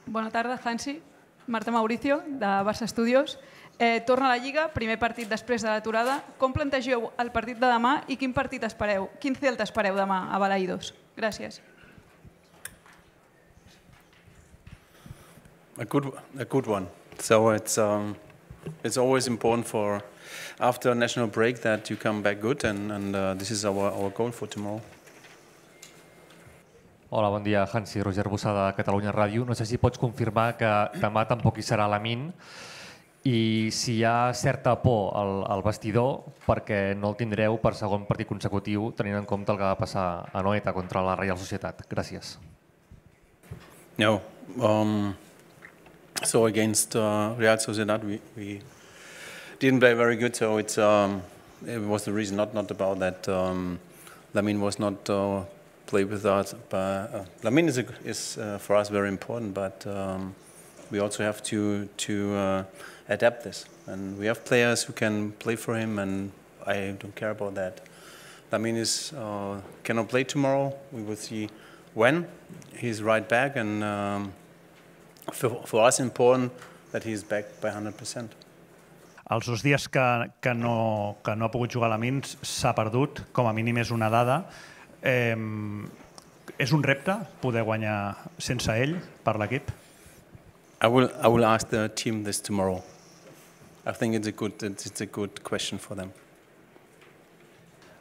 Bona tarda, Hansi. Marta Mauricio, de Barça Studios. Torna a la Lliga, primer partit després de l'aturada. Com plantegeu el partit de demà i quin partit espereu? Quin Celta espereu demà a Balaídos? Gràcies. A good one. So it's always important for after a national break that you come back good, and this is our goal for tomorrow. Hola, bon dia. Hansi, Roger Bussà de Catalunya Ràdio. No sé si pots confirmar que demà tampoc hi serà Lamine i si hi ha certa por al vestidor perquè no el tindreu per segon partit consecutiu tenint en compte el que va passar a Noeta contra la Real Sociedad. Gràcies. No. So against Real Sociedad, we didn't play very good. So it was the reason, not about that. Lamine was not play with us. But Lamine is for us very important. But we also have to adapt this. And we have players who can play for him, and I don't care about that. Lamine cannot play tomorrow. We will see when he's right back, and for us important that he's back by 100%. Els dos dies que no ha pogut jugar Lamine s'ha perdut, com a mínim és una dada. És un repte poder guanyar sense ell per l'equip? I will ask the team this tomorrow. I think it's a good question for them.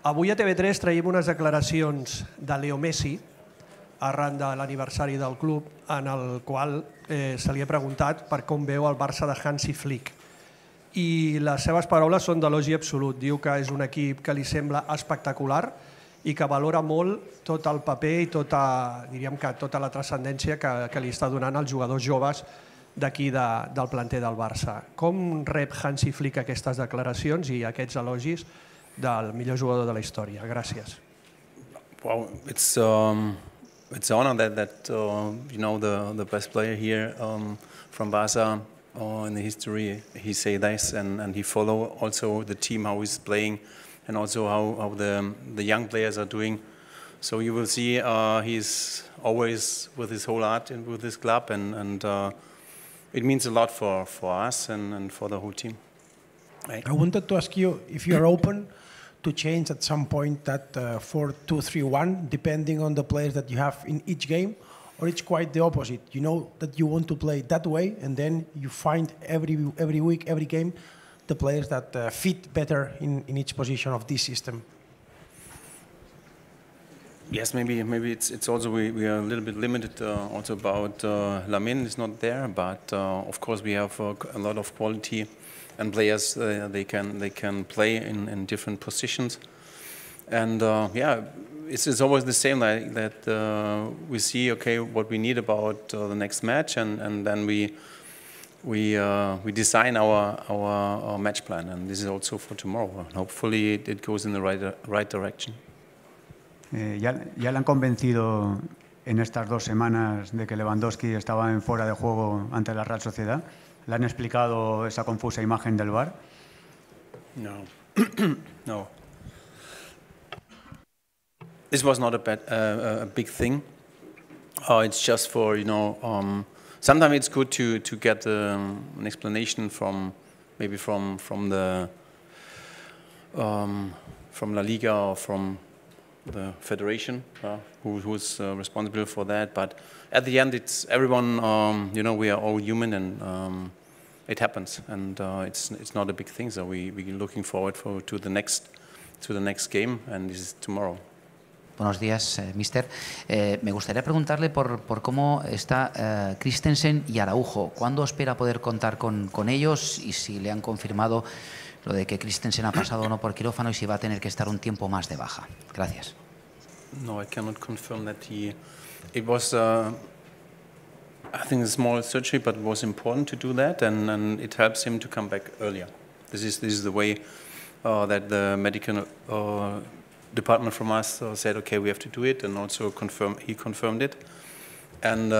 Avui a TV3 traiem unes declaracions de Leo Messi arran de l'aniversari del club, en el qual se li ha preguntat per com veu el Barça de Hansi Flick. I les seves paraules són d'elogi absolut. Diu que és un equip que li sembla espectacular i que valora molt tot el paper i tota la transcendència que li està donant als jugadors joves d'aquí del planter del Barça. Com rep Hansi Flick aquestes declaracions i aquests elogis del millor jugador de la història? Gràcies. Well, it's an honor that the best player here from Barça in the history, he say this, and he follow also the team, how he's playing, and also how the young players are doing. So you will see he's always with his whole heart and with his club, and it means a lot for us and for the whole team. I wanted to ask you if you are open to change at some point that 4-2-3-1, depending on the players that you have in each game, or it's quite the opposite. You know that you want to play that way, and then you find every week, every game, the players that fit better in each position of this system. Yes, maybe it's also we are a little bit limited also about Lamine is not there, but of course we have a lot of quality and players they can play in different positions, and it's always the same, like that we see what we need about the next match, and then we design our match plan, and this is also for tomorrow. Hopefully it goes in the right direction. ¿Ya le han convencido en estas 2 semanas de que Lewandowski estaba en fuera de juego ante la Real Sociedad? ¿Le han explicado esa confusa imagen del VAR? No. No. This was not a big thing. It's just for, sometimes it's good to get an explanation from LaLiga or from the federation, who's responsible for that. But at the end, it's everyone. We are all human, and it happens. And it's not a big thing. So we're looking forward to the next game, and this is tomorrow. Buenos días, mister. Me gustaría preguntarle por cómo está Christensen y Araujo. ¿Cuándo espera poder contar con ellos? Y si le han confirmado lo de que Christensen ha pasado o no por quirófano y si va a tener que estar un tiempo más de baja. Gracias. No, I cannot confirm that it was, I think, a small surgery, but it was important to do that, and it helps him to come back earlier. This is the way that the medical department from us said, okay, we have to do it, and also he confirmed it. And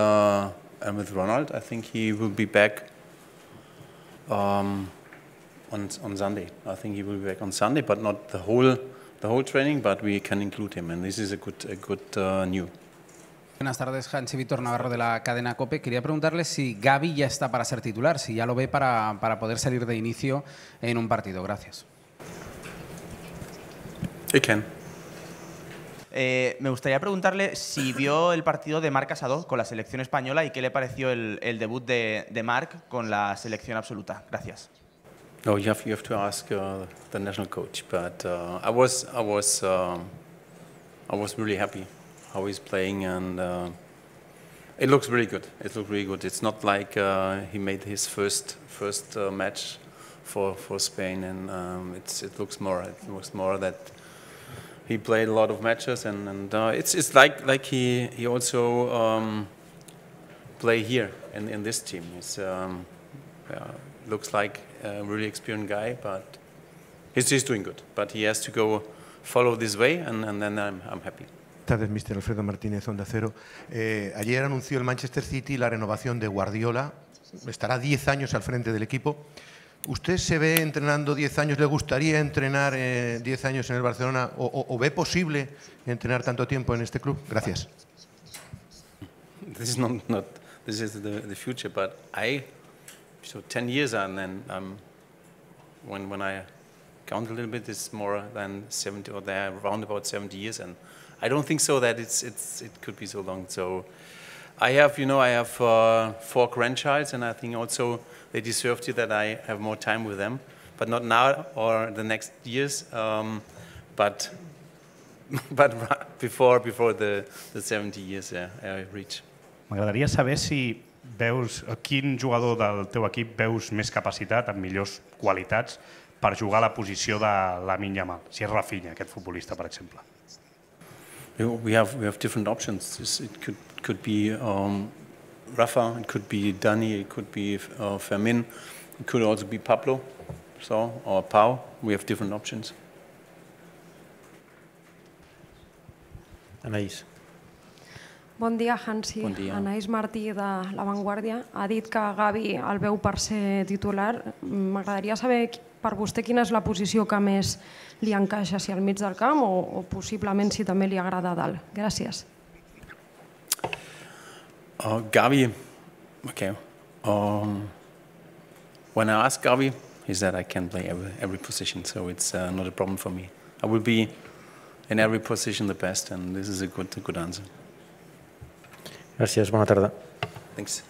with Ronald, I think he will be back on Sunday. I think he will be back on Sunday, but not the whole training, but we can include him, and this is a good news. Buenas tardes, Hansi Víctor Navarro de la cadena COPE. Quería preguntarle si Gavi ya está para ser titular, si ya lo ve para poder salir de inicio en un partido. Gracias. Me gustaría preguntarle si vio el partido de Marc Casado con la selección española y qué le pareció el debut de Marc con la selección absoluta. Gracias. No, you have to ask the national coach, but I was really happy how he's playing, and it looks really good. It looks really good. It's not like he made his first match for Spain, and it looks more. It looks more that he played a lot of matches, and it's like he also play here in this team. It's looks like a really experienced guy, but he's doing good. But he has to go follow this way, and then I'm happy. Buenas tardes, Mr. Alfredo Martínez, Onda Cero. Ayer anunció el Manchester City la renovación de Guardiola. Estará 10 años al frente del equipo. ¿Usted se ve entrenando 10 años? ¿Le gustaría entrenar 10 años en el Barcelona? ¿O ve posible entrenar tanto tiempo en este club? Gracias. This is not this is the future, but so 10 years, and then when I count a little bit, it's more than 70, or they're around about 70 years, and I don't think so that it could be so long. So I have 4 grandchildren, and I think also they deserve that I have more time with them, but not now or the next years, but before the 70 years I reach. M'agradaria saber si veus quin jugador del teu equip veus més capacitat, amb millors qualitats, per jugar a la posició de Lamine Yamal, si és Rafinha, aquest futbolista, per exemple. We have different options. It could be Rafa, it could be Dani, it could be Fermin, it could also be Pablo, or Pau. We have different options. Anaïs. Bon dia, Hansi. Bon dia. Anaïs Martí, de La Vanguardia. Ha dit que Gavi el veu per ser titular. M'agradaria saber per vostè quina és la posició que més li encaixa, si al mig del camp o possiblement si també li agrada a dalt. Gràcies. Gavi, okay. When I ask Gavi, he said I can play every position, so it's not a problem for me. I will be in every position the best, and this is a good answer. Gràcies, bona tarda. Thanks.